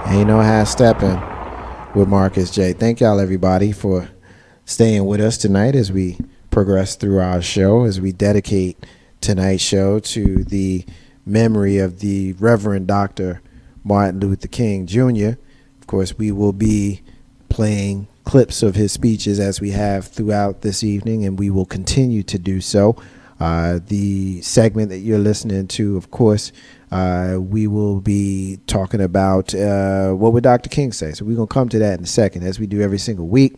Ain't no half stepping with Marcus J. Thank y'all, everybody, for staying with us tonight as we progress through our show, as we dedicate tonight's show to the memory of the Reverend Dr. Martin Luther King Jr. Of course, we will be playing clips of his speeches as we have throughout this evening, and we will continue to do so. The segment that you're listening to, of course, we will be talking about what would Dr. King say. So we're going to come to that in a second, as we do every single week.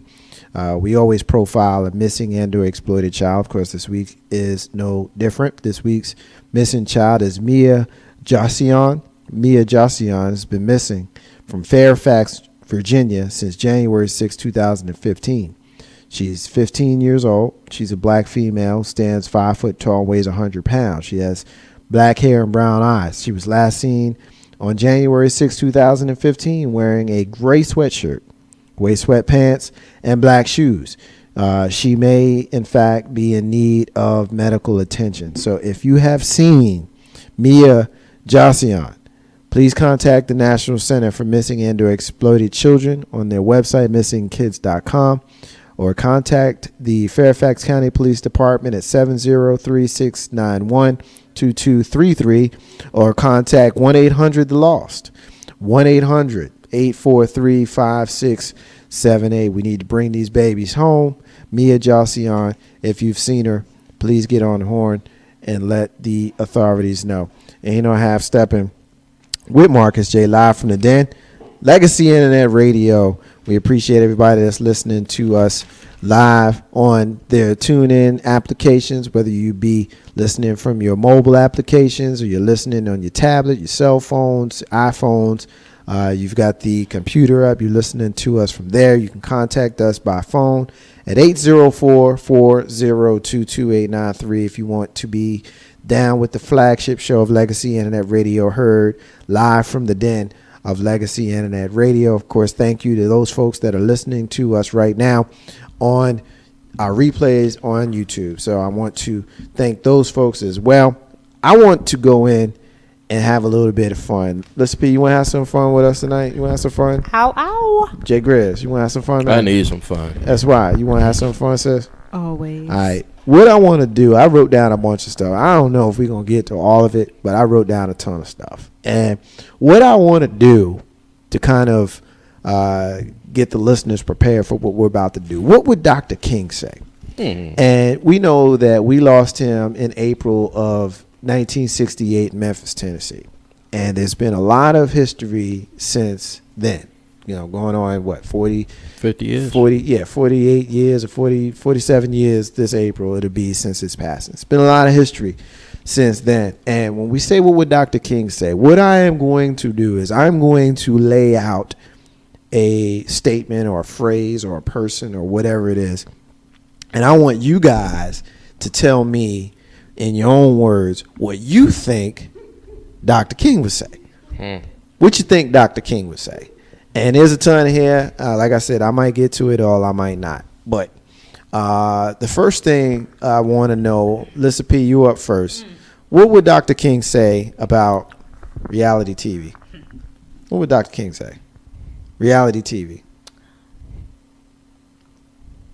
We always profile a missing and or exploited child. Of course, this week is no different. This week's missing child is Mia Josian. Mia Josian has been missing from Fairfax, Virginia since January 6, 2015. She's 15 years old. She's a black female, stands 5 foot tall, weighs 100 pounds. She has black hair and brown eyes. She was last seen on January 6, 2015, wearing a gray sweatshirt, gray sweatpants, and black shoes. She may, in fact, be in need of medical attention. So if you have seen Mia Josian, please contact the National Center for Missing and or Exploited Children on their website, missingkids.com. or contact the Fairfax County Police Department at 703-691-2233, or contact 1-800-THE-LOST, 1-800-843-5678. We need to bring these babies home. Mia Josian, if you've seen her, please get on the horn and let the authorities know. Ain't no half stepping with Marcus J. live from the Den. Legacy Internet Radio. We appreciate everybody that's listening to us live on their TuneIn applications, whether you be listening from your mobile applications or you're listening on your tablet, your cell phones, iPhones. You've got the computer up. You're listening to us from there. You can contact us by phone at 804-402-2893 if you want to be down with the flagship show of Legacy Internet Radio, heard live from the Den of Legacy Internet Radio. Of course, thank you to those folks that are listening to us right now on our replays on YouTube. So I want to thank those folks as well. I want to go in and have a little bit of fun. Let's P, you want to have some fun with us tonight? You want to have some fun? Ow, ow. Jay Grizz, you want to have some fun tonight? I need some fun. That's right. You want to have some fun, sis? Always. All right. What I want to do, I wrote down a bunch of stuff. I don't know if we're going to get to all of it, but I wrote down a ton of stuff. And what I want to do to kind of get the listeners prepared for what we're about to do, what would Dr. King say? And we know that we lost him in April of 1968 in Memphis, Tennessee. And there's been a lot of history since then. You know, going on, what, 50 years? 48 years or 47 years this April it'll be since his passing. It's been a lot of history since then. And when we say what would Dr. King say, what I am going to do is I'm going to lay out a statement or a phrase or a person or whatever it is. And I want you guys to tell me in your own words what you think Dr. King would say. What you think Dr. King would say. And there's a ton here. Like I said, I might get to it or I might not. But the first thing I want to know, Lisa P., you up first. What would Dr. King say about reality TV? What would Dr. King say? Reality TV.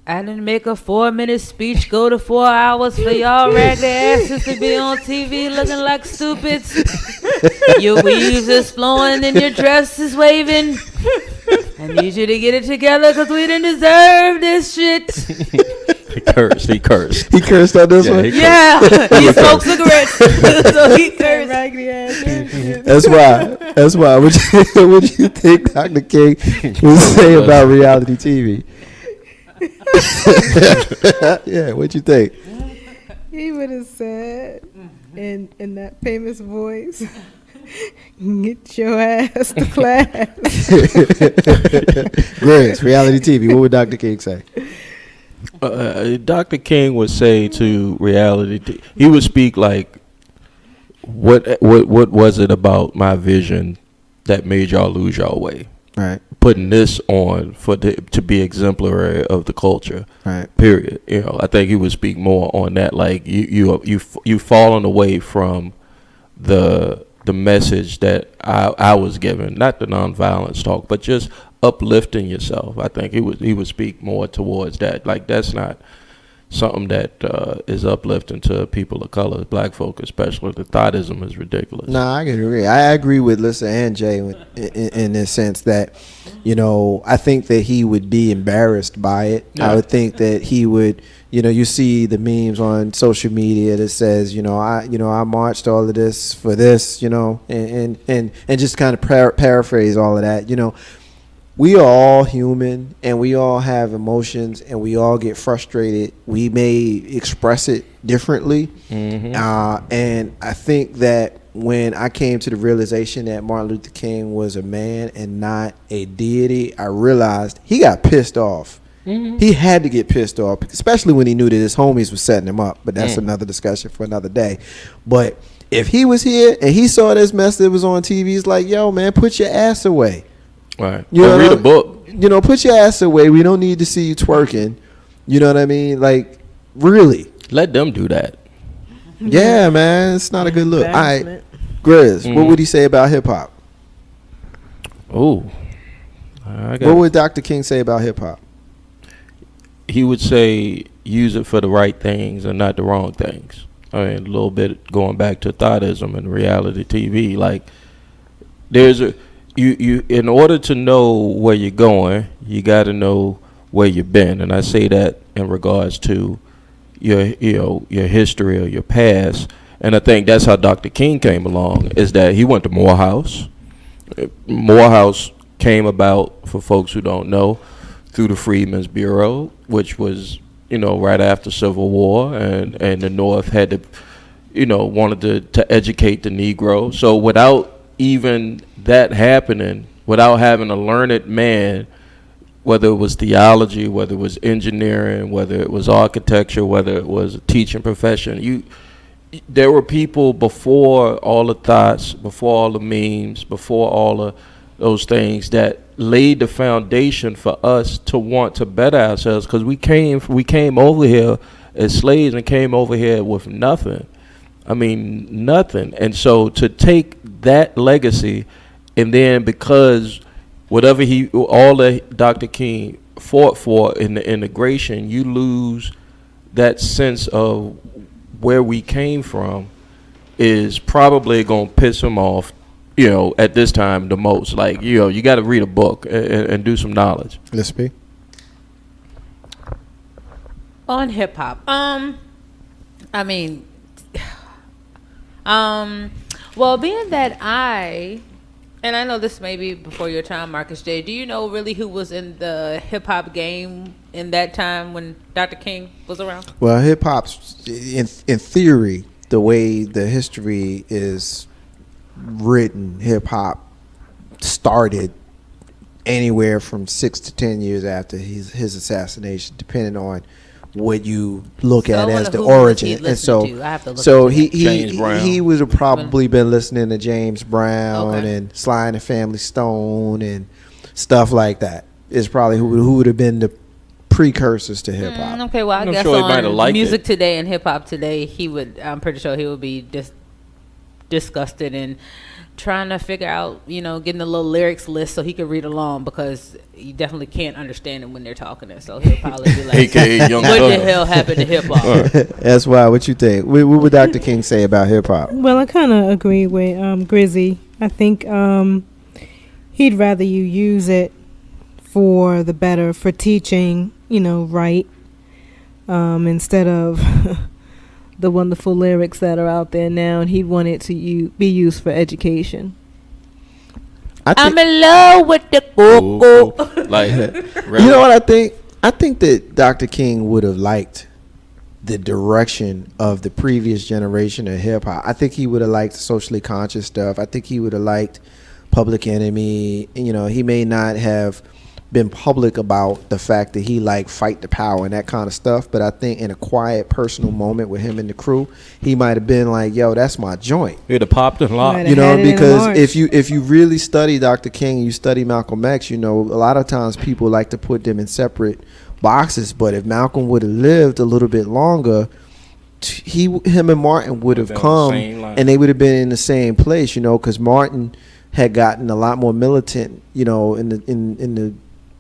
I didn't make a 4-minute speech go to 4 hours for y'all ragged asses to be on TV looking like stupids. Your weaves is flowing and your dress is waving. I need you to get it together because we didn't deserve this shit. He cursed. He cursed on this one? Yeah. He smoked cigarettes. So he cursed. That's why. What you think Dr. King would say about reality TV? Yeah, what you think? He would have said in that famous voice, get your ass to class. Grace, reality TV. What would Dr. King say? Dr. King would say to reality, he would speak like, what was it about my vision that made y'all lose y'all way? Right. Putting this on to be exemplary of the culture. Right. Period. You know, I think he would speak more on that. Like you've fallen away from the the message that I was given, not the nonviolence talk, but just uplifting yourself. I think he would speak more towards that. Like, that's not something that is uplifting to people of color, black folk especially. The thoughtism is ridiculous. No, I can agree. I agree with Lissa and Jay in the sense that, I think that he would be embarrassed by it. Yeah. I would think that he would, you see the memes on social media that says, I marched all of this for this, and just kind of paraphrase all of that, We are all human, and we all have emotions, and we all get frustrated. We may express it differently. Mm-hmm. And I think that when I came to the realization that Martin Luther King was a man and not a deity, I realized he got pissed off. Mm-hmm. He had to get pissed off, especially when he knew that his homies were setting him up. But that's another discussion for another day. But if he was here and he saw this mess that was on TV, he's like, yo, man, put your ass away. Right. Read a book. Put your ass away. We don't need to see you twerking. You know what I mean? Like, really. Let them do that. Yeah, man. It's not a good look. All right. Grizz, what would he say about hip-hop? Oh. What would Dr. King say about hip-hop? He would say use it for the right things and not the wrong things. I mean, a little bit going back to thoughtism and reality TV. Like, there's a... You in order to know where you're going, you got to know where you've been, and I say that in regards to your history or your past. And I think that's how Dr. King came along, is that he went to Morehouse. Morehouse came about, for folks who don't know, through the Freedmen's Bureau, which was right after Civil War, and the North had to wanted to educate the Negro. So without even that happening, without having a learned man, whether it was theology, whether it was engineering, whether it was architecture, whether it was a teaching profession, there were people before all the thoughts, before all the memes, before all of those things that laid the foundation for us to want to better ourselves, because we came over here as slaves and came over here with nothing. I mean, nothing. And so to take that legacy, and then because whatever all that Dr. King fought for in the integration, you lose that sense of where we came from, is probably going to piss him off, at this time the most. Like, you got to read a book and do some knowledge. Let's be. On hip hop. Well, being that and I know this may be before your time, Marcus J., do you know really who was in the hip-hop game in that time when Dr. King was around? Well, hip-hop's, in theory, the way the history is written, hip-hop started anywhere from 6 to 10 years after his assassination, depending on what you look at as the origin. And so he would have probably been listening to James Brown and Sly and the Family Stone and stuff like that. Is probably who would have been the precursors to hip hop. Okay, well, I guess sure on Music Today and Hip Hop Today, I'm pretty sure he would be just disgusted and trying to figure out, getting a little lyrics list so he could read along, because you definitely can't understand it when they're talking it. So he'll probably be like, what the hell happened to hip hop? That's why. What you think? What would Dr. King say about hip hop? Well, I kind of agree with Grizzy. I think he'd rather you use it for the better, for teaching, right, instead of the wonderful lyrics that are out there now, and he'd want it to be used for education. I'm in love with the cocoa. Like, you know what I think? I think that Dr. King would have liked the direction of the previous generation of hip hop. I think he would have liked socially conscious stuff. I think he would have liked Public Enemy. He may not have been public about the fact that he liked Fight the Power and that kind of stuff, but I think in a quiet personal moment with him and the crew, he might have been like, yo, that's my joint. He'd have popped a lot. Because if you really study Dr. King, you study Malcolm X, a lot of times people like to put them in separate boxes, but if Malcolm would have lived a little bit longer, him and Martin would have come, and they would have been in the same place, you know, because Martin had gotten a lot more militant, you know, in the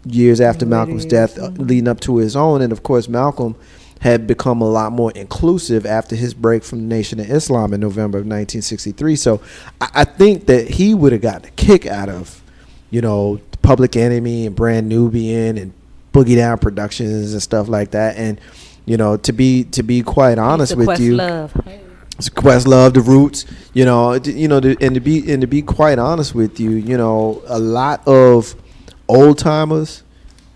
years after Malcolm's death, leading up to his own, and of course Malcolm had become a lot more inclusive after his break from the Nation of Islam in November of 1963. So I think that he would have gotten a kick out of, you know, Public Enemy and Brand Nubian and Boogie Down Productions and stuff like that. And, you know, to be quite honest with you, it's Questlove, the Roots, you know, and to be quite honest with you, you know, a lot of old timers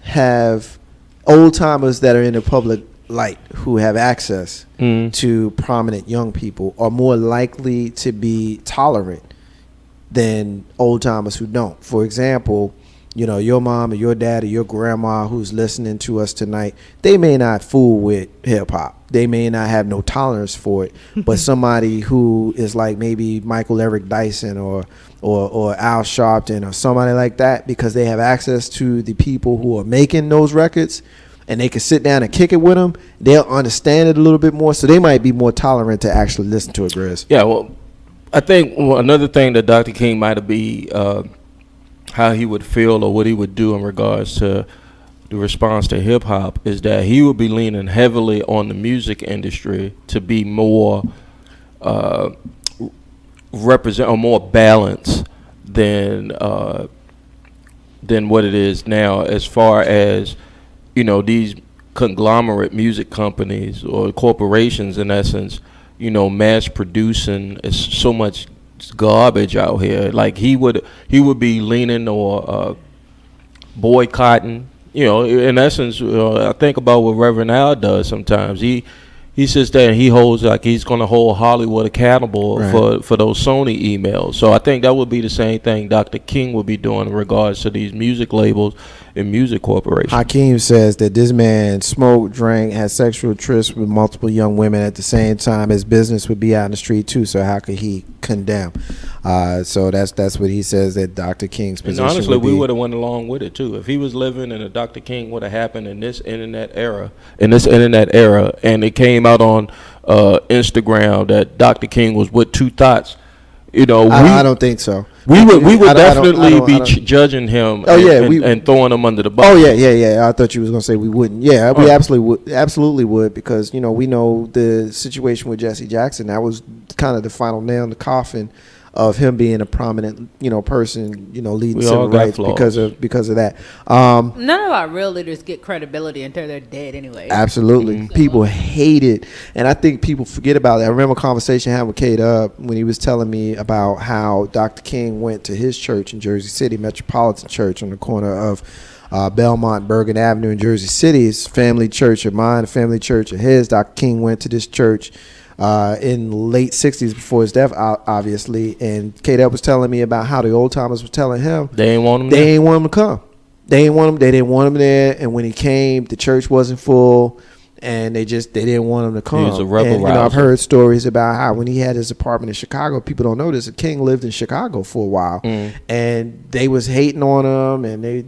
that are in the public light who have access to prominent young people are more likely to be tolerant than old timers who don't. For example, you know, your mom or your dad or your grandma who's listening to us tonight, they may not fool with hip hop. They may not have no tolerance for it, but somebody who is like maybe Michael Eric Dyson or Al Sharpton or somebody like that, because they have access to the people who are making those records, and they can sit down and kick it with them, they'll understand it a little bit more. So they might be more tolerant to actually listen to it, Grizz. Yeah, well, I think another thing that Dr. King might be how he would feel or what he would do in regards to the response to hip hop is that he would be leaning heavily on the music industry to be more represent or more balanced than what it is now, as far as, you know, these conglomerate music companies or corporations, in essence, you know, mass producing is so much garbage out here. Like he would be leaning or boycotting. You know, in essence, I think about what Reverend Al does sometimes. He sits there and he holds, like, he's going to hold Hollywood accountable for those Sony emails. So I think that would be the same thing Dr. King would be doing in regards to these music labels and music corporations. Hakeem says that this man smoked, drank, had sexual trysts with multiple young women at the same time. His business would be out in the street too, so how could he condemn? So that's what he says, that Dr. King's position and honestly, we would have went along with it too. If he was living and a Dr. King would have happened in this internet era, and it came out on Instagram that Dr. King was with Two Thoughts, you know, I don't think so. We would definitely be judging him. And throwing him under the bus. Oh yeah. I thought you was gonna say we wouldn't. Yeah, we absolutely would, because, you know, we know the situation with Jesse Jackson. That was kind of the final nail in the coffin of him being a prominent, you know, person, you know, leading civil rights because of that. None of our real leaders get credibility until they're dead anyway. Absolutely. Mm-hmm. People hate it. And I think people forget about it. I remember a conversation I had with K-Dub when he was telling me about how Dr. King went to his church in Jersey City, Metropolitan Church, on the corner of Belmont, Bergen Avenue in Jersey City. His family church of mine, a family church of his. Dr. King went to this church in late 60s before his death, obviously. And K-Dub was telling me about how the old timers were telling him they ain't want him to come. They didn't want him there. And when he came, the church wasn't full, and they didn't want him to come. He was a rebel. And, you know, I've heard stories about how when he had his apartment in Chicago, people don't know this, that King lived in Chicago for a while, and they was hating on him, and they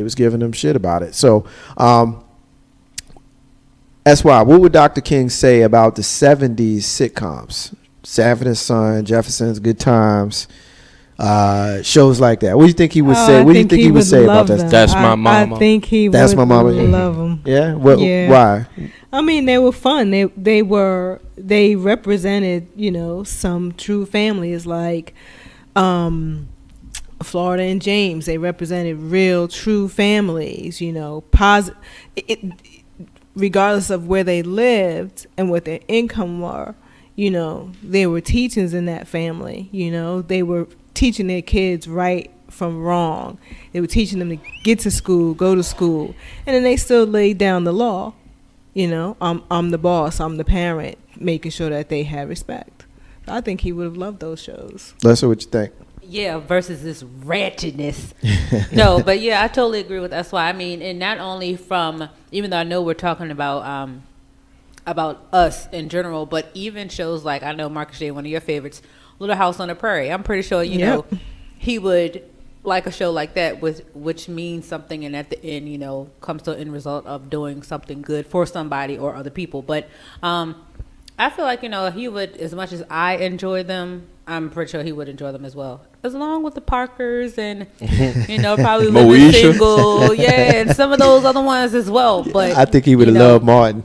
was giving him shit about it. So that's why. What would Dr. King say about the 70s sitcoms? Sanford and Son, Jefferson's Good Times, shows like that. What do you think he would say? What do you think he would say about that? That's my mama. I think he would love them. Yeah? Why? I mean, they were fun. They represented, you know, some true families, like Florida and James. They represented real, true families, you know, regardless of where they lived and what their income were. You know, there were teachings in that family. You know, they were teaching their kids right from wrong. They were teaching them to get to school, go to school, and then they still laid down the law. You know, I'm the boss, I'm the parent, making sure that they had respect. I think he would have loved those shows. Lester, what you think? Yeah, versus this ratchetness. No, but yeah, I totally agree with that's why. I mean, and not only from, even though I know we're talking about us in general, but even shows like, I know Marcus J, one of your favorites, Little House on the Prairie. I'm pretty sure, you know, he would like a show like that, which means something, and at the end, you know, comes to an end result of doing something good for somebody or other people. But I feel like, he would, as much as I enjoy them, I'm pretty sure he would enjoy them as well. As long with the Parkers and, probably living single. Yeah, and some of those other ones as well. But I think he would have loved Martin.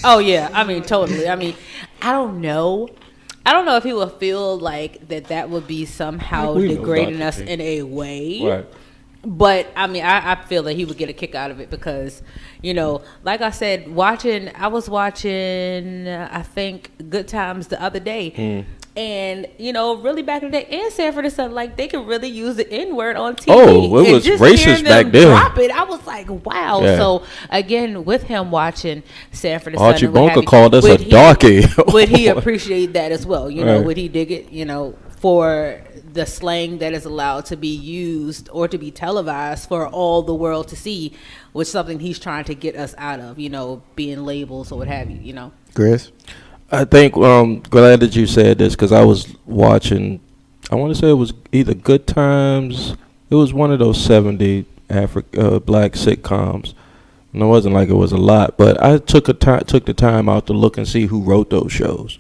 Oh, yeah. I mean, totally. I mean, I don't know. I don't know if he would feel like that would be somehow degrading us in a way. Right. But I mean, I feel that he would get a kick out of it because, like I said, I was watching, I think, Good Times the other day. And, really back in the day, and Sanford and Son, like, they could really use the N-word on TV. Oh, it was just racist back then. Drop it, I was like, wow. Yeah. So, again, with him watching Sanford and Son. Archie Bunker called us a darkie. Would he appreciate that as well? Right. Would he dig it, for the slang that is allowed to be used or to be televised for all the world to see, which is something he's trying to get us out of, being labels or what have you, Chris? I think, glad that you said this because I was watching, I want to say it was either Good Times, it was one of those 70 black sitcoms. And it wasn't like it was a lot, but I took the time out to look and see who wrote those shows.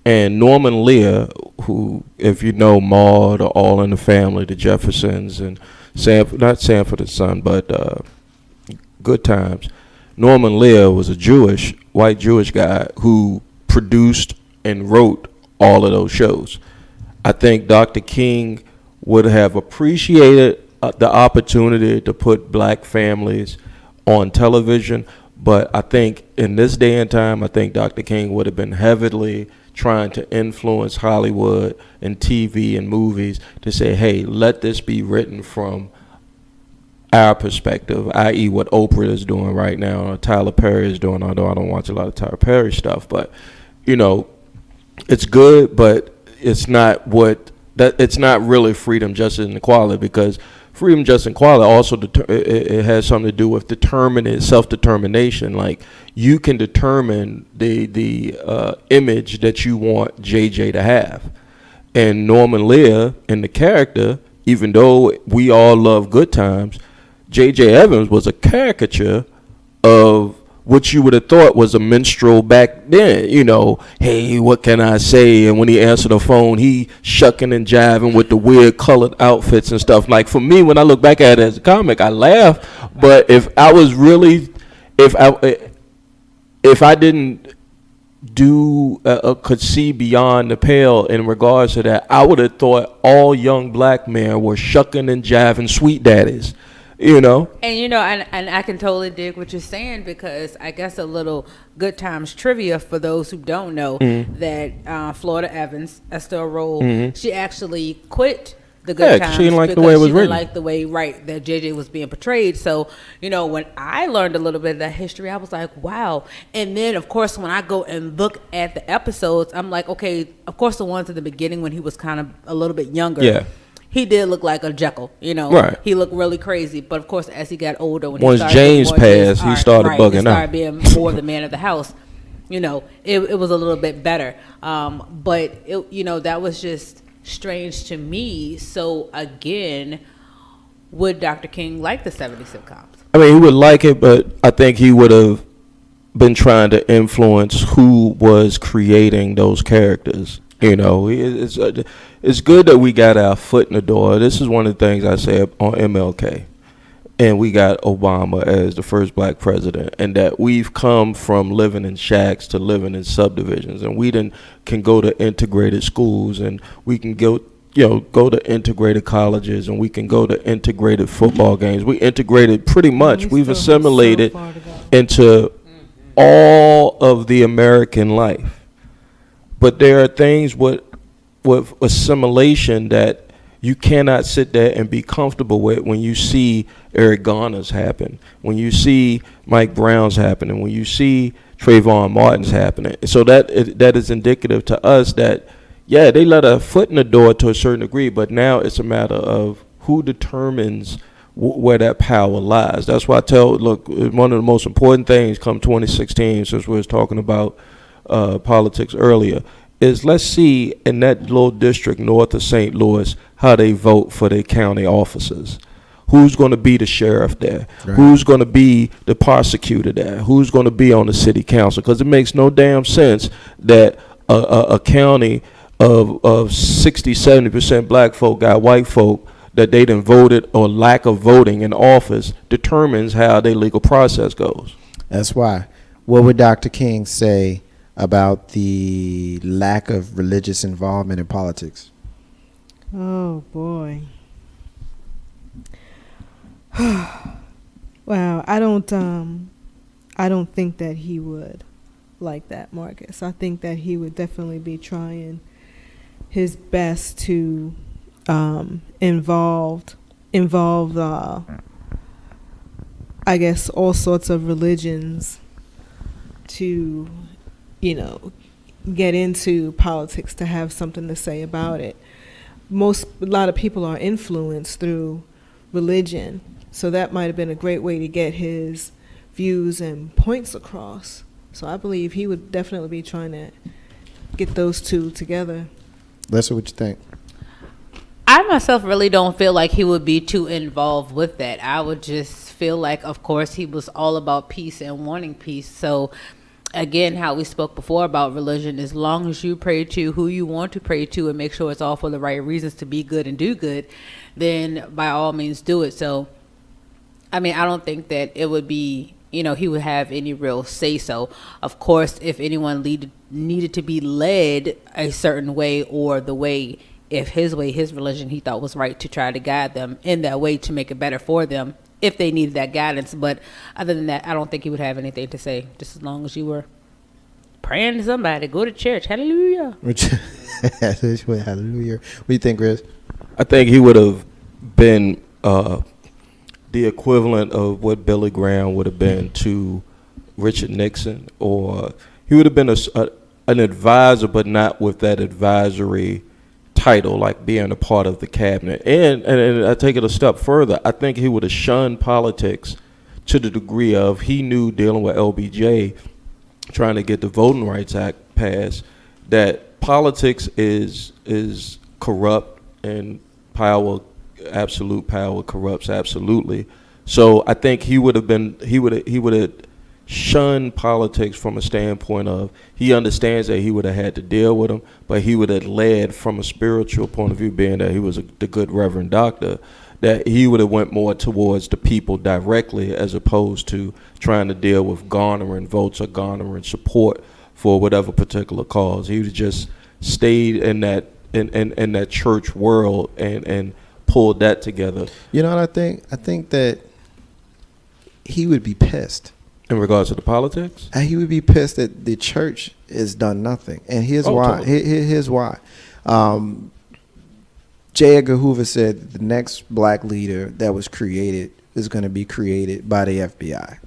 And Norman Lear, who, if you know Maude or All in the Family, the Jeffersons, and not Sanford and Son, but Good Times, Norman Lear was a white Jewish guy who produced and wrote all of those shows. I think Dr. King would have appreciated the opportunity to put black families on television, but I think in this day and time, I think Dr. King would have been heavily trying to influence Hollywood and TV and movies to say, hey, let this be written from our perspective, i.e. what Oprah is doing right now or Tyler Perry is doing, although I don't watch a lot of Tyler Perry stuff, but it's good, but it's not it's not really freedom, justice, and equality, because freedom, justice, and equality also it has something to do with self-determination. Like, you can determine the image that you want JJ to have. And Norman Lear in the character, even though we all love Good Times, JJ Evans was a caricature of what you would have thought was a minstrel back then. Hey, what can I say? And when he answered the phone, he shucking and jiving with the weird colored outfits and stuff. Like, for me, when I look back at it as a comic, I laugh. But if I didn't could see beyond the pale in regards to that, I would have thought all young black men were shucking and jiving sweet daddies. And and I can totally dig what you're saying, because I guess a little Good Times trivia for those who don't know, that Florida Evans, Estelle Roll, she actually quit the Good Times. She didn't like the way it was written. She didn't like the way that JJ was being portrayed. So, when I learned a little bit of that history, I was like, wow. And then, of course, when I go and look at the episodes, I'm like, okay, of course, the ones at the beginning when he was kind of a little bit younger. Yeah. He did look like a Jekyll, Right. He looked really crazy. But, of course, as he got older, once James passed, he started bugging out. He started being more the man of the house. It was a little bit better. But, that was just strange to me. So, again, would Dr. King like the 70s sitcoms? I mean, he would like it, but I think he would have been trying to influence who was creating those characters. It's good that we got our foot in the door. This is one of the things I say on MLK. And we got Obama as the first black president. And that we've come from living in shacks to living in subdivisions. And we can go to integrated schools, and we can go to integrated colleges, and we can go to integrated football games. We integrated pretty much. We've assimilated into all of the American life. But there are things with assimilation that you cannot sit there and be comfortable with when you see Eric Garner's happen, when you see Mike Brown's happening, when you see Trayvon Martin's happening. So that is indicative to us that, yeah, they let a foot in the door to a certain degree, but now it's a matter of who determines where that power lies. That's why look, one of the most important things come 2016, since we was talking about politics earlier, is let's see in that little district north of St. Louis how they vote for their county officers. Who's going to be the sheriff there? Right. Who's going to be the prosecutor there? Who's going to be on the city council? Because it makes no damn sense that a county of 60, 70% black folk got white folk that they done voted, or lack of voting in office determines how their legal process goes. That's why. What would Dr. King say about the lack of religious involvement in politics? Oh boy. Wow, I don't think that he would like that, Marcus. I think that he would definitely be trying his best to involve I guess all sorts of religions to, get into politics, to have something to say about it. A lot of people are influenced through religion, so that might have been a great way to get his views and points across. So I believe he would definitely be trying to get those two together. Leslie, what you think? I myself really don't feel like he would be too involved with that. I would just feel like, of course, he was all about peace and wanting peace. So again, how we spoke before about religion, as long as you pray to who you want to pray to and make sure it's all for the right reasons to be good and do good, then by all means do it. So, I mean, I don't think that it would be, he would have any real say so. Of course, if anyone needed to be led a certain way, or the way, if his way, his religion, he thought was right, to try to guide them in that way to make it better for them, if they needed that guidance. But other than that, I don't think he would have anything to say, just as long as you were praying to somebody, go to church, hallelujah. Hallelujah. What do you think, Chris? I think he would have been the equivalent of what Billy Graham would have been to Richard Nixon, or he would have been an advisor, but not with that advisory title, like being a part of the cabinet. And I take it a step further. I think he would have shunned politics to the degree of, he knew, dealing with LBJ, trying to get the Voting Rights Act passed, that politics is corrupt, and absolute power corrupts absolutely. So I think he would have shunned politics from a standpoint of, he understands that he would have had to deal with them, but he would have led from a spiritual point of view, being that he was the good Reverend Doctor, that he would have went more towards the people directly, as opposed to trying to deal with garnering votes or garnering support for whatever particular cause. He would have just stayed in that in that church world and pulled that together. You know what I think? I think that he would be pissed. In regards to the politics? He would be pissed that the church has done nothing. And here's why. Totally. Here's why. J. Edgar Hoover said the next black leader that was created is going to be created by the FBI.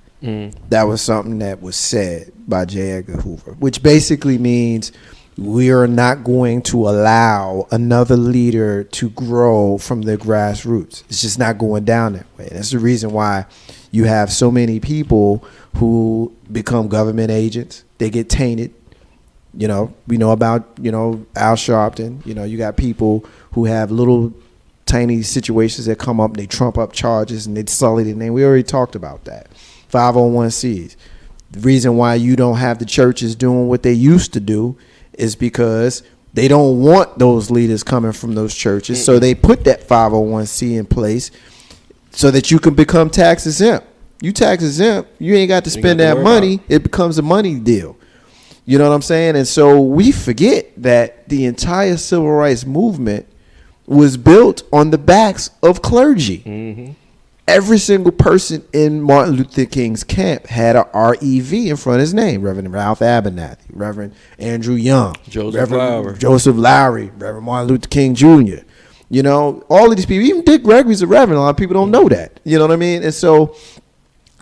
That was something that was said by J. Edgar Hoover, which basically means we are not going to allow another leader to grow from the grassroots. It's just not going down that way. That's the reason why you have so many people who become government agents. They get tainted. We know about, Al Sharpton. You got people who have little tiny situations that come up and they trump up charges and they sully the name. We already talked about that. 501Cs. The reason why you don't have the churches doing what they used to do is because they don't want those leaders coming from those churches. So they put that 501C in place so that you can become tax exempt. You tax exempt, you ain't got to spend that money. It becomes a money deal. You know what I'm saying? And so we forget that the entire civil rights movement was built on the backs of clergy. Mm-hmm. Every single person in Martin Luther King's camp had a REV in front of his name. Reverend Ralph Abernathy, Reverend Andrew Young, Joseph Lowry, Reverend Martin Luther King Jr. All of these people, even Dick Gregory's a reverend. A lot of people don't know that. You know what I mean? And so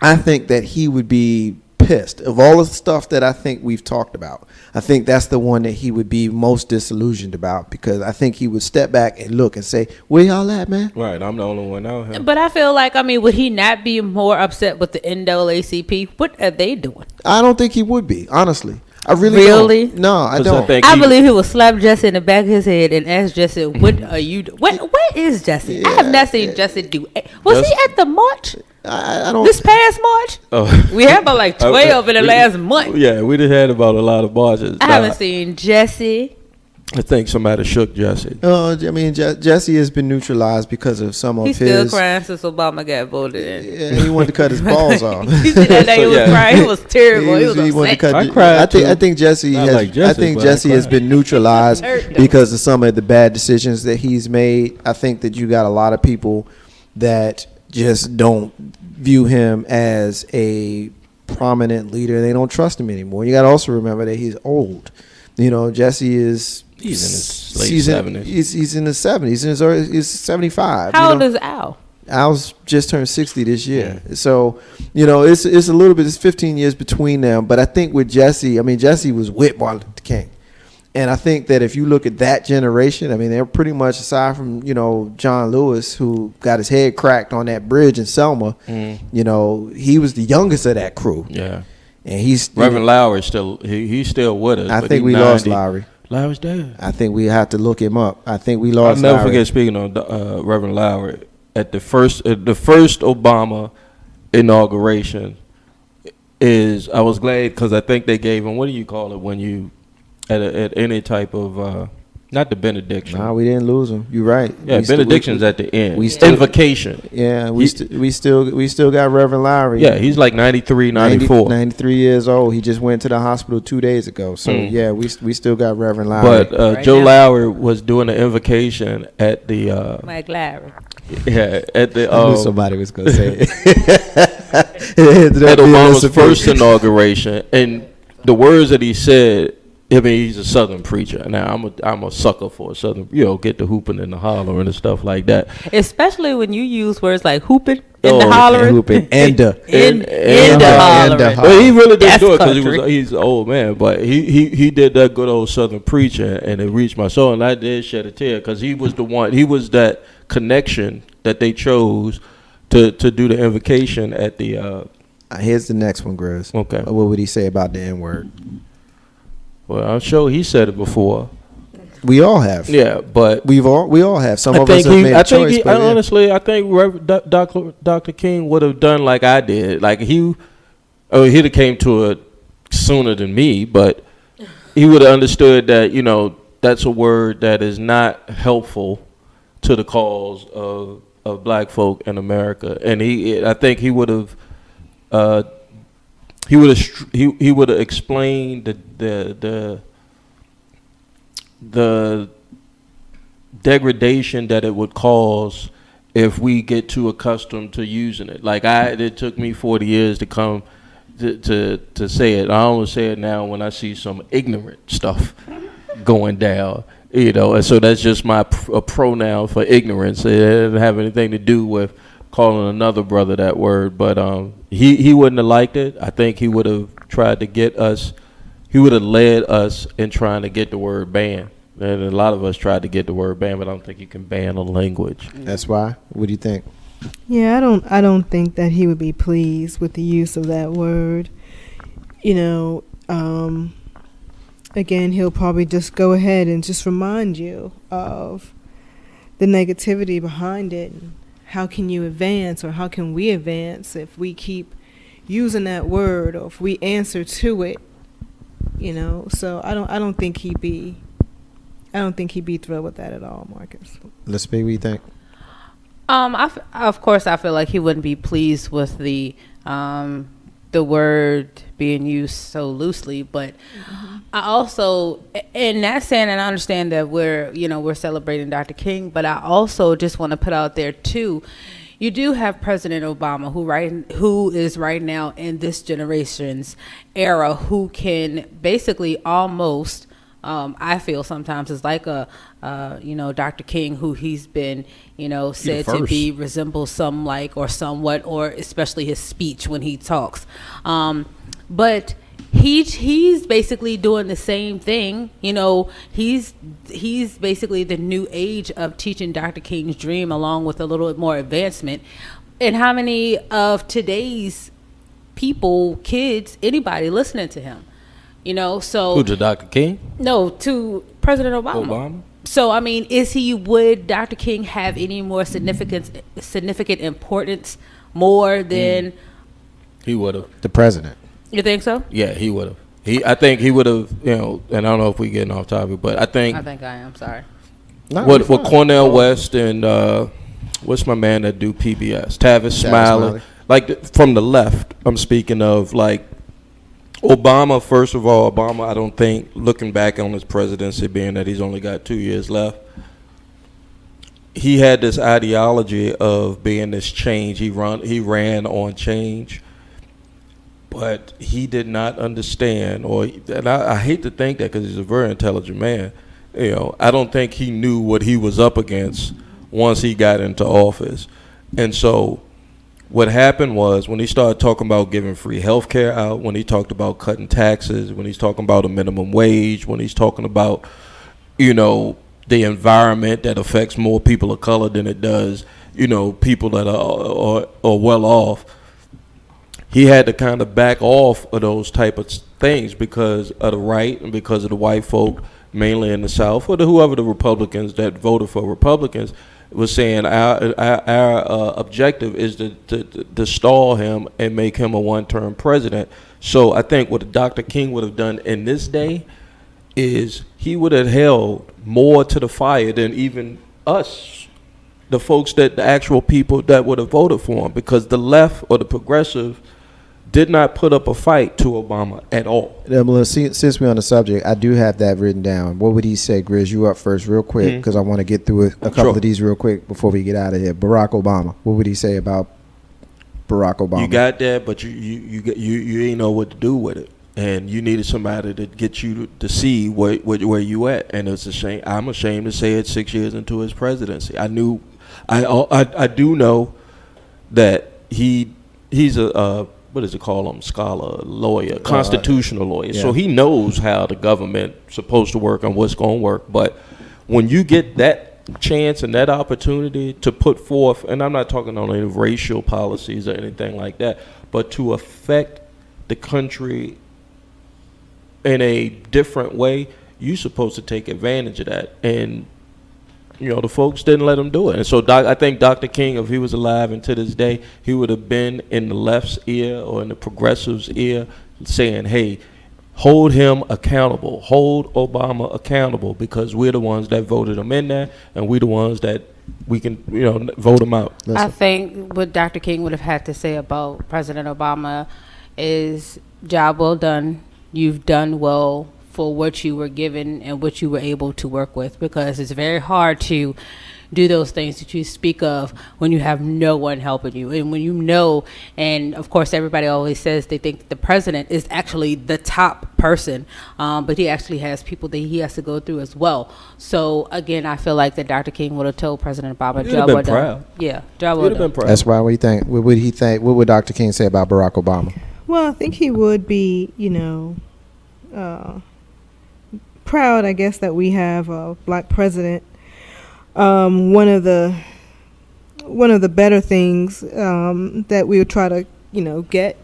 I think that he would be pissed. Of all the stuff that I think we've talked about, I think that's the one that he would be most disillusioned about, because I think he would step back and look and say, where y'all at, man? Right, I'm the only one out here. But I feel like, would he not be more upset with the NAACP? What are they doing? I don't think he would be, honestly. I really Really? don't. No, I 'Cause don't. I believe he would slap Jesse in the back of his head and ask Jesse, "What are you? Where is Jesse? I have not seen Jesse do. Was he at the march I don't. this past March? Oh. We had about like 12 in the last month. Yeah, we done had about a lot of marches. I haven't seen Jesse. I think somebody shook Jesse. I mean, Jesse has been neutralized because of some of He's his. still crying since Obama got voted in. Yeah, he wanted to cut his balls off. You see that day he was crying? He was terrible. He was wanted to upset. cut. I cried I too. think Jesse Not has. like Jesse, I think but Jesse I has cried. been neutralized Hurt though. because of some of the bad decisions that he's made. I think that you got a lot of people that just don't view him as a prominent leader. They don't trust him anymore. You got to also remember that he's old. You know, Jesse is. He's in his late 70s. He's in his 70s. He's 75. How you old know? is Al? Al's just turned 60 this year. So, you know, it's a little bit, it's 15 years between them. But I think with Jesse, I mean, Jesse was with Martin Luther King. And I think that if you look at that generation, I mean, they're pretty much, aside from, you know, John Lewis, who got his head cracked on that bridge in Selma, you know, he was the youngest of that crew. Yeah. And he's Reverend Lowry still he's still with us. I but think he's we lost 90. Lowry. Lowry's dead. I think we have to look him up. I think we I'll lost never Lowry. forget speaking on Reverend Lowry at the first Obama inauguration. I was glad because I think they gave him, what do you call it when you at any type of not the benediction. Nah, we didn't lose him. You're right. Yeah, benediction's at the end. we still- Invocation. Yeah, we still got Reverend Lowry. Yeah, he's like 93, 94. 93 years old. He just went to the hospital 2 days ago. So yeah, we still got Reverend Lowry. But Right Joe now. Lowry was doing the invocation at the Mike Larry. at the I knew somebody was gonna say it. at Obama's first inauguration, and the words that he said. I mean, he's a Southern preacher. Now, I'm a sucker for a Southern, get the hooping and the hollering and stuff like that. Especially when you use words like hooping and the hollering. Hooping and and and the hollering. the But he really did That's do it because country. he's an old man. But he did that good old Southern preacher, and it reached my soul, and I did shed a tear because he was the one. He was that connection that they chose to do the invocation at the. Here's the next one, Grizz. Okay. What would he say about the N word? Well, I'm sure he said it before. We all have. Yeah, but We all have. Some of us have made a choice. But yeah. honestly, I think Dr. King would have done like I did. Like he'd have came to it sooner than me, but he would have understood that that's a word that is not helpful to the cause of black folk in America, and I think he would have. He would have explained the degradation that it would cause if we get too accustomed to using it. Like it took me 40 years to come to say it. I only say it now when I see some ignorant stuff going down. And so that's just a pronoun for ignorance. It doesn't have anything to do with calling another brother that word, but he wouldn't have liked it. I think he would have tried to get us. He would have led us in trying to get the word banned, and a lot of us tried to get the word banned, but I don't think you can ban a language. That's why. What do you think? Yeah, I don't think that he would be pleased with the use of that word. Again, he'll probably just go ahead and just remind you of the negativity behind it. How can you advance, or how can we advance if we keep using that word, or if we answer to it? So I don't think he'd be thrilled with that at all, Marcus. Let's see what you think. Of course, I feel like he wouldn't be pleased with the word being used so loosely, but I also, in that saying, and I understand that we're celebrating Dr. King, but I also just want to put out there too, you do have President Obama who is right now in this generation's era, who can basically almost, I feel sometimes is like a Dr. King, who he's been said to be resembles some like or somewhat, or especially his speech when he talks, but he's basically doing the same thing. He's basically the new age of teaching Dr. King's dream, along with a little bit more advancement. And how many of today's people, kids, anybody listening to him, You know, so Who, to Dr. King? no, to President Obama. So I mean, would Dr. King have any more significant importance more than He would have. The president. you think so? Yeah, he would have. I think he would have, you know, and I don't know if we're getting off topic, but I think I am. Sorry. No, what you're fine. Cornel West and what's my man that do PBS? Tavis Smiley. Like from the left, I'm speaking of like Obama. First of all, Obama, I don't think, looking back on his presidency, being that he's only got 2 years left, he had this ideology of being this change. He ran on change, but he did not understand, and I hate to think that because he's a very intelligent man. You know, I don't think he knew what he was up against once he got into office. And so what happened was when he started talking about giving free health care out, when he talked about cutting taxes, when he's talking about a minimum wage, when he's talking about, you know, the environment that affects more people of color than it does, you know, people that are well off, he had to kind of back off of those type of things because of the right and because of the white folk, mainly in the South, or whoever the Republicans that voted for Republicans was saying our objective is to stall him and make him a one-term president. So I think what Dr. King would have done in this day is he would have held more to the fire than even us, the folks the actual people that would have voted for him, because the left or the progressive did not put up a fight to Obama at all. Since we're on the subject, I do have that written down. What would he say, Grizz? You up first real quick because I want to get through a couple of these real quick before we get out of here. Barack Obama. What would he say about Barack Obama? You got that, but you ain't know what to do with it. And you needed somebody to get you to see where you at. And it's a shame. I'm ashamed to say it 6 years into his presidency. I do know that he's a what does it call him? Scholar, lawyer, constitutional lawyer. Yeah. So he knows how the government's supposed to work and what's going to work. But when you get that chance and that opportunity to put forth, and I'm not talking on any racial policies or anything like that, but to affect the country in a different way, you're supposed to take advantage of that. And you know, the folks didn't let him do it. And so I think Dr. King, if he was alive and to this day, he would have been in the left's ear or in the progressive's ear saying, hey, hold him accountable. Hold Obama accountable because we're the ones that voted him in there and we're the ones that we can, you know, vote him out. Listen. I think what Dr. King would have had to say about President Obama is job well done. You've done well for what you were given and what you were able to work with, because it's very hard to do those things that you speak of when you have no one helping you. And when you know, and of course everybody always says they think the president is actually the top person, but he actually has people that he has to go through as well. So again, I feel like that Dr. King would have told President Obama, job well done. Yeah, job well done. That's why we think. What would he think? What would Dr. King say about Barack Obama? Well, I think he would be, you know, proud, I guess, that we have a black president. One of the better things that we would try to, you know, get.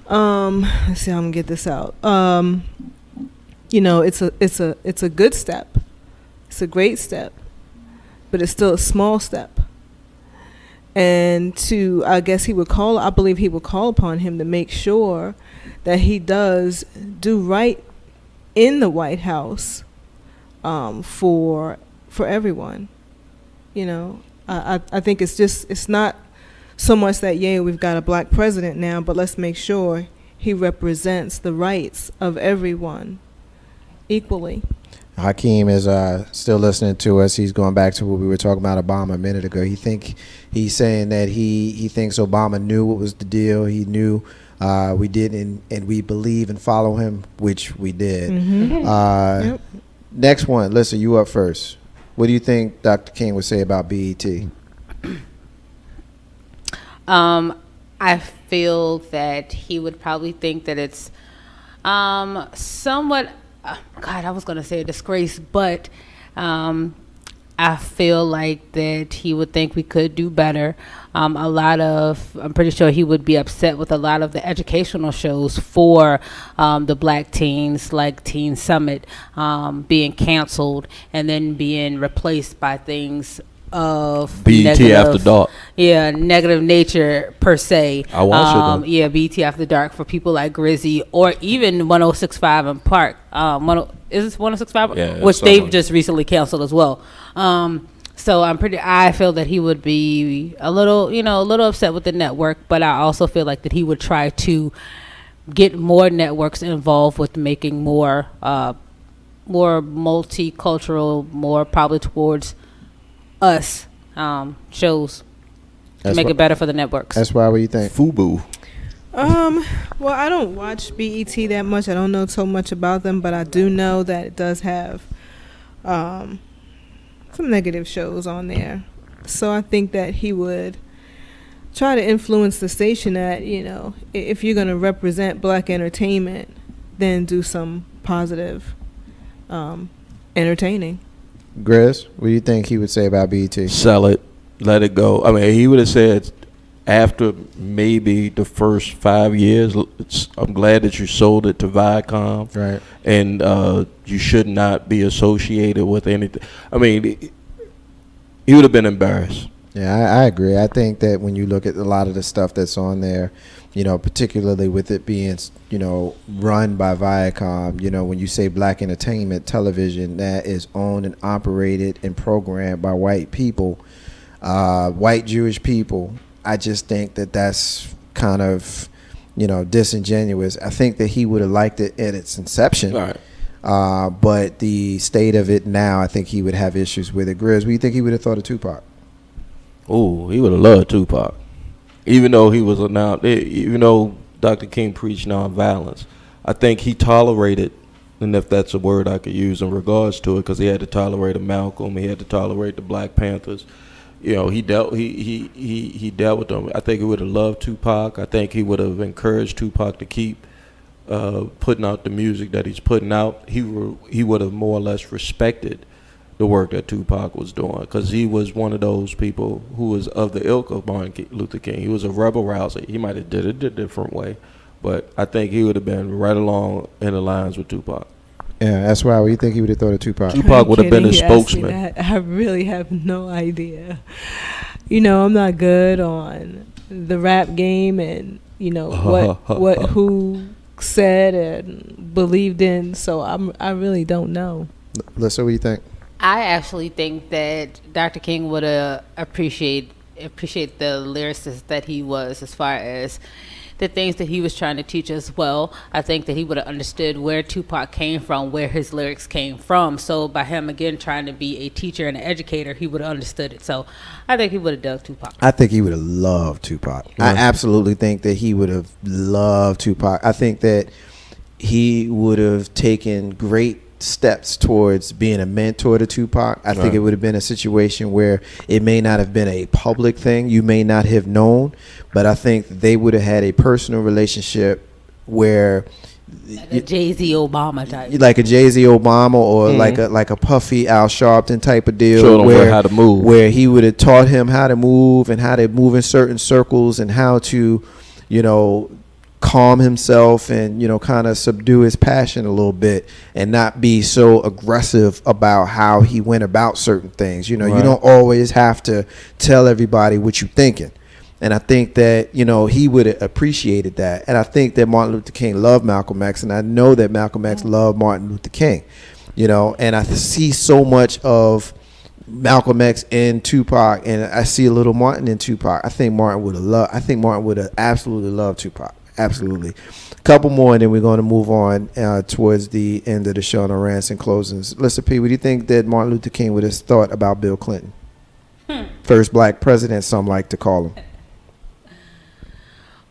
Let's see how I'm gonna get this out. You know, it's a good step. It's a great step, but it's still a small step. And I believe he would call upon him to make sure that he does do right in the White House for everyone. You know, I think it's not so much that, we've got a black president now, but let's make sure he represents the rights of everyone equally. Hakeem is still listening to us. He's going back to what we were talking about Obama a minute ago. He's saying that he thinks Obama knew what was the deal. He knew we did, and we believe and follow him, which we did. Mm-hmm. Yep. Next one, Lisa, you up first. What do you think Dr. King would say about BET? I feel that he would probably think that it's somewhat, God, I was going to say a disgrace, but I I feel like that he would think we could do better. I'm pretty sure he would be upset with a lot of the educational shows for the black teens, like Teen Summit, being canceled and then being replaced by things of BET After Dark. Yeah, negative nature per se. I watch it though. Yeah, BET After Dark for people like Grizzy or even 1065 in Park. Is this 1065? Yeah, which they've just recently canceled as well. So I feel that he would be a little upset with the network, but I also feel like that he would try to get more networks involved with making more multicultural, more probably towards us shows to make it better for the networks. That's why. What do you think? FUBU. Well, I don't watch BET that much. I don't know so much about them, but I do know that it does have some negative shows on there. So I think that he would try to influence the station that, if you're going to represent black entertainment, then do some positive entertaining. Grizz, what do you think he would say about BET? Sell it, let it go. I mean, he would have said after maybe the first 5 years, I'm glad that you sold it to Viacom, right? And you should not be associated with anything. I mean, he would have been embarrassed. Yeah, I agree. I think that when you look at a lot of the stuff that's on there, particularly with it being, run by Viacom, when you say black entertainment television, that is owned and operated and programmed by white people, white Jewish people, I just think that that's kind of, disingenuous. I think that he would have liked it at its inception. All right. But the state of it now, I think he would have issues with it. Grizz, what do you think he would have thought of Tupac? Oh, he would have loved Tupac. Even though he was even though Dr. King preached nonviolence, I think he tolerated, and if that's a word I could use in regards to it, because he had to tolerate a Malcolm, he had to tolerate the Black Panthers. He dealt with them. I think he would have loved Tupac. I think he would have encouraged Tupac to keep putting out the music that he's putting out. He would have more or less respected the work that Tupac was doing, because he was one of those people who was of the ilk of Martin Luther King. He was a rebel rouser. He might have did it a different way, but I think he would have been right along in the lines with Tupac. Yeah, that's why. What do you think he would have thought of Tupac? Tupac would have been his spokesman. I really have no idea. I'm not good on the rap game and who said and believed in, so I really don't know. Lisa, what do you think? I actually think that Dr. King would appreciate the lyricist that he was, as far as the things that he was trying to teach as well. I think that he would have understood where Tupac came from, where his lyrics came from. So by him, again, trying to be a teacher and an educator, he would have understood it. So I think he would have dug Tupac. I think he would have loved Tupac. I absolutely think that he would have loved Tupac. I think that he would have taken great steps towards being a mentor to Tupac. I think it would have been a situation where it may not have been a public thing. You may not have known, but I think they would have had a personal relationship where like a Jay-Z Obama type. Like a Jay-Z Obama or like a Puffy Al Sharpton type of deal. Showed him how to move. Where he would have taught him how to move and how to move in certain circles and how to, calm himself and kind of subdue his passion a little bit and not be so aggressive about how he went about certain things. You don't always have to tell everybody what you're thinking. And I think that he would have appreciated that. And I think that Martin Luther King loved Malcolm X, and I know that Malcolm X loved Martin Luther King. And I see so much of Malcolm X in Tupac, and I see a little Martin in Tupac. I think Martin would have absolutely loved Tupac. Absolutely. A couple more, and then we're going to move on towards the end of the show on our rants and closings. Listen, P, what do you think that Martin Luther King would have thought about Bill Clinton? First black president, some like to call him.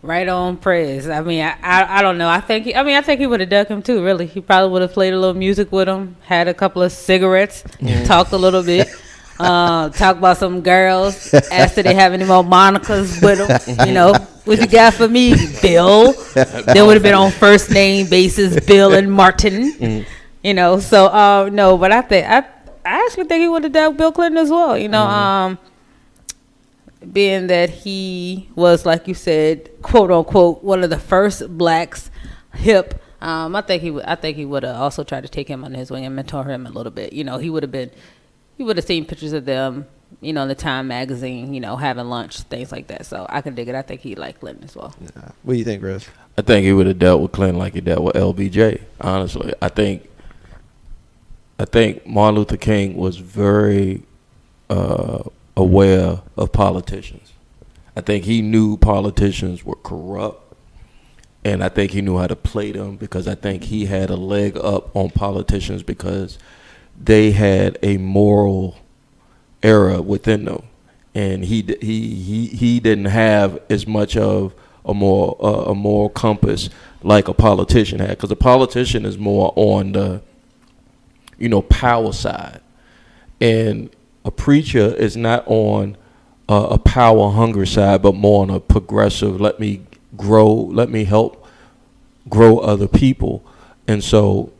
Right on praise. I mean, I don't know. I think he would have dug him too, really. He probably would have played a little music with him, had a couple of cigarettes, talked a little bit. Talk about some girls, asked if they have any more monikers with them. What you got for me, Bill? They would have been on first name basis, Bill and Martin. So no, but I I actually think he would have dealt with Bill Clinton as well. You know, being that he was, like you said, quote unquote, one of the first blacks hip. I think he would have also tried to take him under his wing and mentor him a little bit. You know, he would have seen pictures of them, you know, in the Time magazine, you know, having lunch, things like that. So I can dig it. I think he liked Clinton as well. Yeah. What do you think, Chris? I think he would have dealt with Clinton like he dealt with LBJ. Honestly, I think Martin Luther King was very aware of politicians. I think he knew politicians were corrupt, and I think he knew how to play them, because I think he had a leg up on politicians because they had a moral error within them, and he didn't have as much of a moral compass like a politician had, because a politician is more on the, you know, power side, and a preacher is not on a power hunger side, but more on a progressive, let me help grow other people. And so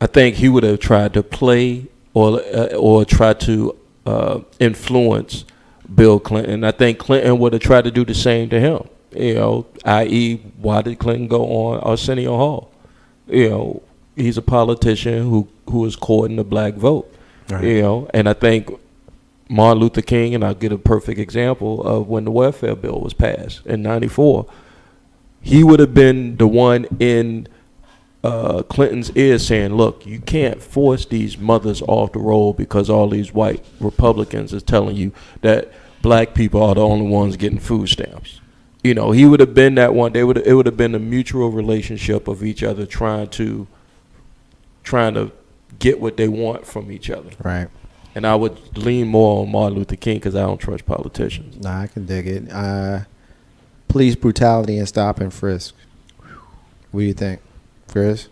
I think he would have tried to play or try to influence Bill Clinton. I think Clinton would have tried to do the same to him, you know, i.e. why did Clinton go on Arsenio Hall? You know, he's a politician who is courting the black vote, right. You know, and I think Martin Luther King, and I'll get a perfect example of when the welfare bill was passed in '94, he would have been the one in Clinton's ear saying, look, you can't force these mothers off the roll because all these white Republicans is telling you that black people are the only ones getting food stamps. You know, he would have been that one. It would have been a mutual relationship of each other trying to get what they want from each other. Right. And I would lean more on Martin Luther King because I don't trust politicians. Nah, I can dig it. Police brutality and stop and frisk. What do you think, Chris?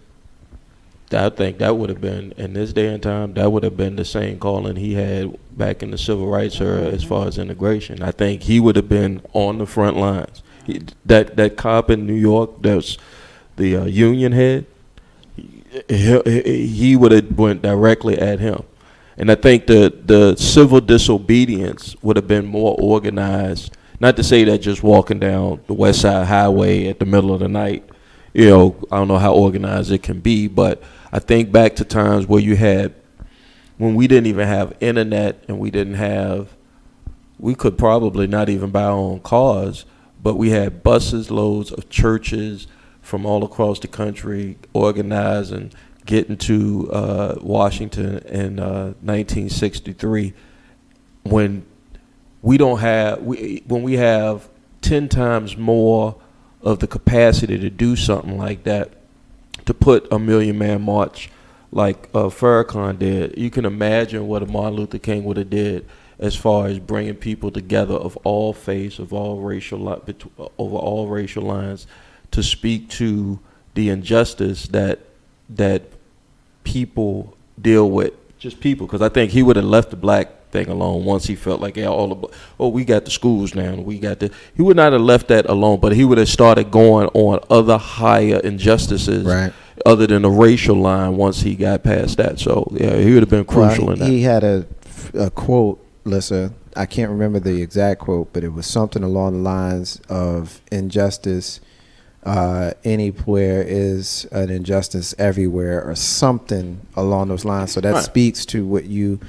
I think that would have been, in this day and time, that would have been the same calling he had back in the civil rights era as far as integration. I think he would have been on the front lines. That cop in New York, that's the union head, he would have went directly at him. And I think the civil disobedience would have been more organized. Not to say that just walking down the West Side Highway at the middle of the night, you know, I don't know how organized it can be, but I think back to times where when we didn't even have internet and we could probably not even buy our own cars, but we had buses loads of churches from all across the country organizing, getting to Washington in 1963, when we have 10 times more of the capacity to do something like that, to put a million-man march like Farrakhan did. You can imagine what a Martin Luther King would have did as far as bringing people together of all faiths, of all over all racial lines, to speak to the injustice that people deal with, just people. Because I think he would have left the black thing alone once he felt like, yeah, we got the schools now, he would not have left that alone, but he would have started going on other higher injustices, right, other than the racial line once he got past that. So yeah, he would have been crucial in that. He had a quote, Lissa, I can't remember the exact quote, but it was something along the lines of injustice anywhere is an injustice everywhere, or something along those lines. So that right. speaks to what you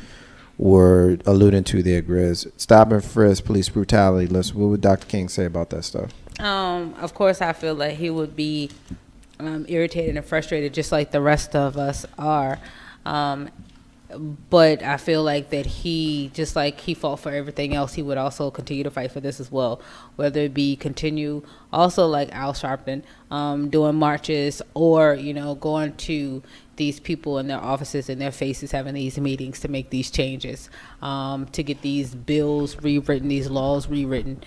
were alluding to there, Grizz. Stop and frisk, police brutality. Listen, what would Dr. King say about that stuff? Of course, I feel like he would be irritated and frustrated, just like the rest of us are. But I feel like that he, just like he fought for everything else, he would also continue to fight for this as well. Whether it be continue, also like Al Sharpton, doing marches, or, you know, going to these people in their offices, in their faces, having these meetings to make these changes, to get these bills rewritten, these laws rewritten.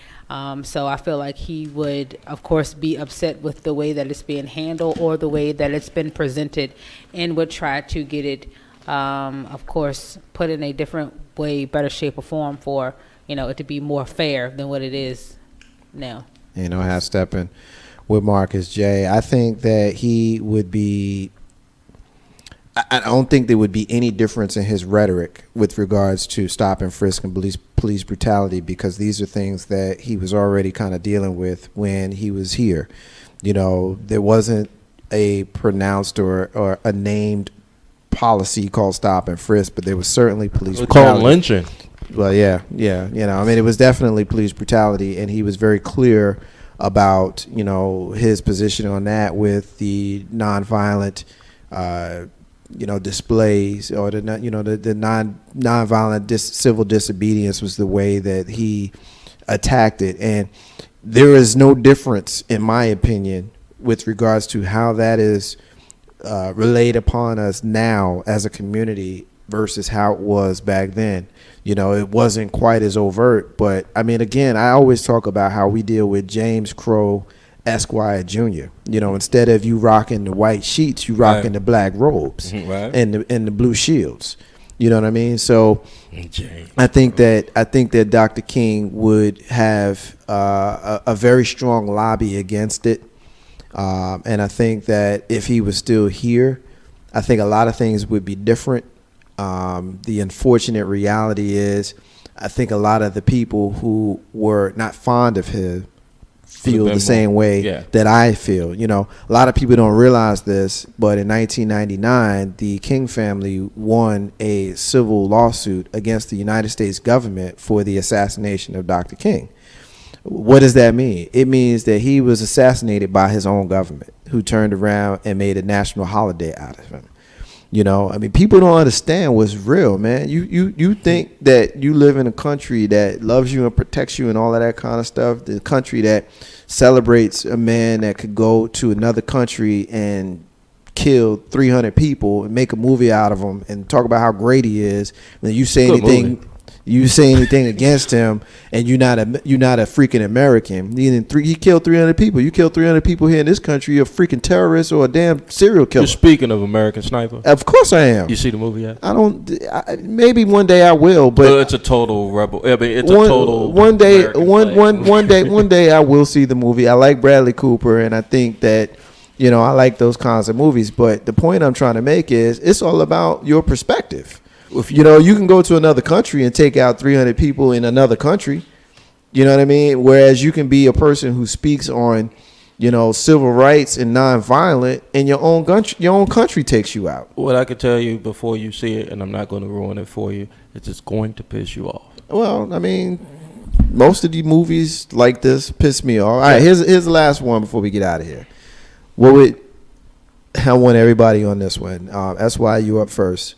So I feel like he would, of course, be upset with the way that it's being handled or the way that it's been presented, and would try to get it, of course, put in a different way, better shape or form for, you know, it to be more fair than what it is now. You know, I have Steppin with Marcus J. I think that he would be I don't think there would be any difference in his rhetoric with regards to stop and frisk and police brutality, because these are things that he was already kind of dealing with when he was here. You know, there wasn't a pronounced or a named policy called stop and frisk, but there was certainly police brutality. Called lynching. Well, yeah. You know, I mean, it was definitely police brutality, and he was very clear about, you know, his position on that with the nonviolent displays, or the nonviolent civil disobedience was the way that he attacked it. And there is no difference, in my opinion, with regards to how that is relayed upon us now as a community versus how it was back then. You know, it wasn't quite as overt, but I mean, again, I always talk about how we deal with James Crow Esquire Jr. You know, instead of you rocking the white sheets, you rocking the black robes and the blue shields. You know what I mean? So I think that Dr. King would have a very strong lobby against it. And I think that if he was still here, I think a lot of things would be different. The unfortunate reality is, I think a lot of the people who were not fond of him feel the same way that I feel. You know, a lot of people don't realize this, but in 1999, the King family won a civil lawsuit against the United States government for the assassination of Dr. King. What does that mean? It means that he was assassinated by his own government, who turned around and made a national holiday out of him. You know, I mean, people don't understand what's real, man. You think that you live in a country that loves you and protects you and all of that kind of stuff, the country that celebrates a man that could go to another country and kill 300 people and make a movie out of him and talk about how great he is. And then you say anything against him, and you're not a freaking American. He killed 300 people. You killed 300 people here in this country, you're a freaking terrorist or a damn serial killer. You're speaking of American Sniper. Of course I am. You see the movie yet? I don't. Maybe one day I will, but well, it's a total rebel. I mean, it's a total. One day I will see the movie. I like Bradley Cooper, and I think that, you know, I like those kinds of movies. But the point I'm trying to make is, it's all about your perspective. You know, you can go to another country and take out 300 people in another country. You know what I mean? Whereas you can be a person who speaks on, you know, civil rights and nonviolent, and your own country takes you out. What I can tell you before you see it, and I'm not going to ruin it for you, is it's going to piss you off. Well, I mean, most of the movies like this piss me off. All right, here's the last one before we get out of here. I want everybody on this one. That's why you up first.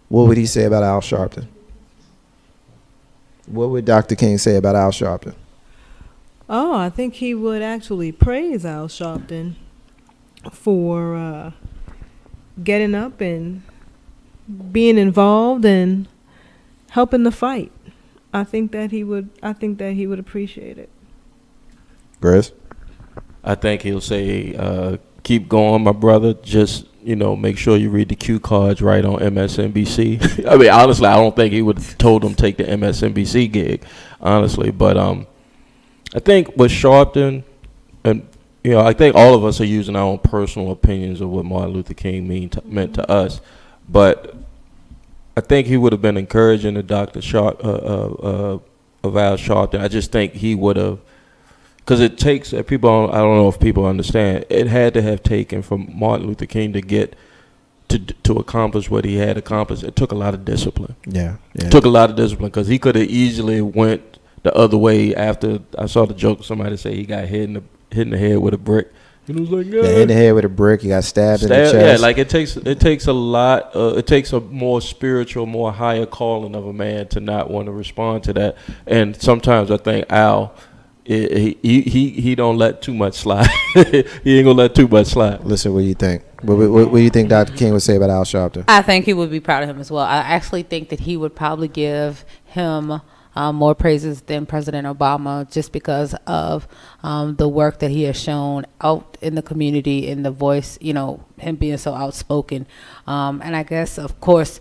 What would he say about Al Sharpton? What would Dr. King say about Al Sharpton? Oh, I think he would actually praise Al Sharpton for getting up and being involved and helping the fight. I think that he would appreciate it. Chris? I think he'll say, keep going, my brother. Just, you know, make sure you read the cue cards right on MSNBC. I mean, honestly, I don't think he would have told him take the MSNBC gig, honestly. But I think with Sharpton, and, you know, I think all of us are using our own personal opinions of what Martin Luther King meant to us. But I think he would have been encouraging the Dr. of Al Sharpton. I just think he would have, because it takes people. I don't know if people understand. It had to have taken from Martin Luther King to get to accomplish what he had accomplished. It took a lot of discipline. Yeah. It took a lot of discipline, because he could have easily went the other way. After I saw the joke, somebody say he got hit in the head with a brick. And it was like, hit in the head with a brick. He got stabbed in the chest. Yeah, like it takes a lot. It takes a more spiritual, more higher calling of a man to not want to respond to that. And sometimes I think Al, he don't let too much slide. He ain't gonna let too much slide. Listen, what do you think? What do you think Dr. King would say about Al Sharpton? I think he would be proud of him as well. I actually think that he would probably give him more praises than President Obama, just because of the work that he has shown out in the community, in the voice, you know, him being so outspoken. And I guess, of course,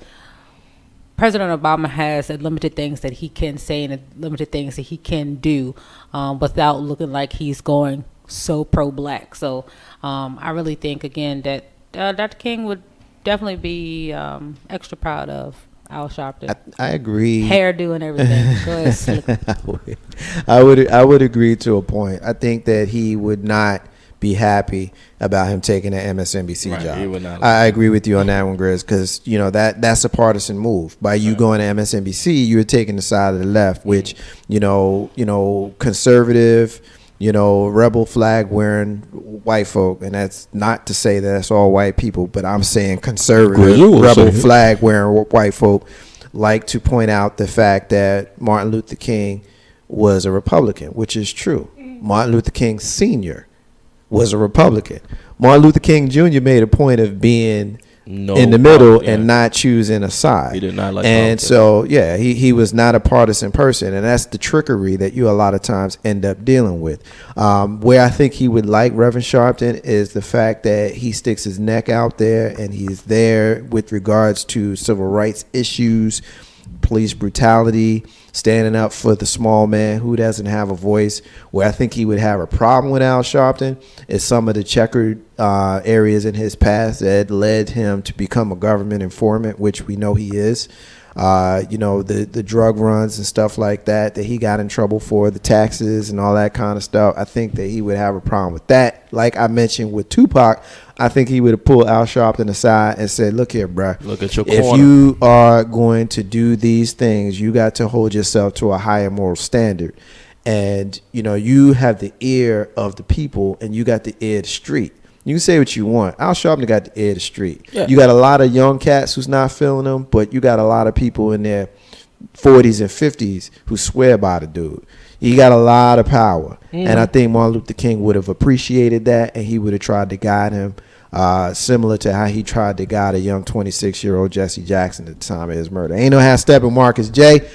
President Obama has limited things that he can say and limited things that he can do without looking like he's going so pro-black. So I really think, again, that Dr. King would definitely be extra proud of Al Sharpton. I agree. Hairdo and everything. Go ahead, slick. I would agree to a point. I think that he would not be happy about him taking an MSNBC Right, job. he would not. I agree with you on that one, Grizz, because that's a partisan move. By you going to MSNBC, you're taking the side of the left, which conservative, rebel flag wearing white folk, and that's not to say that that's all white people, but I'm saying conservative rebel flag wearing white folk like to point out the fact that Martin Luther King was a Republican, which is true. Martin Luther King Sr. was a Republican. Martin Luther King Jr. made a point of being in the middle and not choosing a side. He did not like and politics. so, he was not a partisan person, and that's the trickery that you a lot of times end up dealing with. Where I think he would like Reverend Sharpton is the fact that he sticks his neck out there, and he's there with regards to civil rights issues, police brutality, standing up for the small man who doesn't have a voice. Where I think he would have a problem with Al Sharpton is some of the checkered areas in his past that led him to become a government informant, which we know he is. The drug runs and stuff like that he got in trouble for, the taxes and all that kind of stuff. I think that he would have a problem with that. Like I mentioned with Tupac, I think he would have pulled Al Sharpton aside and said, look here, bruh. Look at your if corner. you are going to do these things, you got to hold yourself to a higher moral standard. And, you have the ear of the people and you got the ear of the street. You can say what you want. Al Sharpton got the ear of the street. Yeah. You got a lot of young cats who's not feeling them, but you got a lot of people in their 40s and 50s who swear by the dude. He got a lot of power. And I think Martin Luther King would have appreciated that, and he would have tried to guide him similar to how he tried to guide a young 26-year-old Jesse Jackson at the time of his murder. Ain't no half stepping. Marcus J.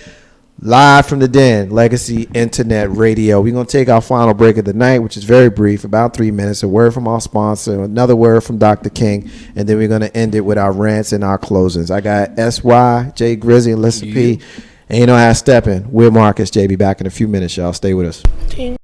Live from the Den, Legacy Internet Radio. We're going to take our final break of the night, which is very brief, about 3 minutes. A word from our sponsor, another word from Dr. King, and then we're going to end it with our rants and our closings. I got SY, Jay Grizzy, and Lissa P. Ain't no half stepping. We're Marcus J. Be back in a few minutes, y'all. Stay with us.